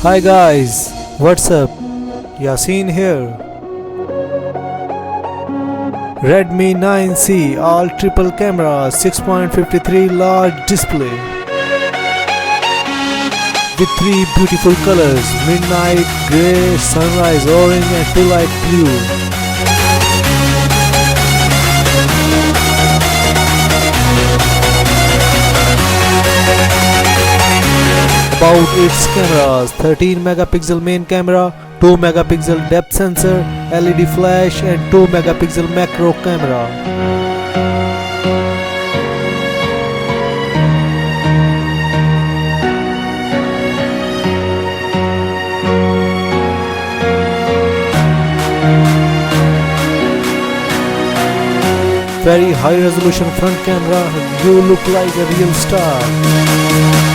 Hi guys, what's up? Yasin here. Redmi 9C all triple camera 6.53 large display with three beautiful colors: midnight grey, sunrise orange and twilight blue. About its cameras: 13 megapixel main camera, 2 megapixel depth sensor, LED flash and 2 megapixel macro camera. Very high resolution front camera, you look like a real star.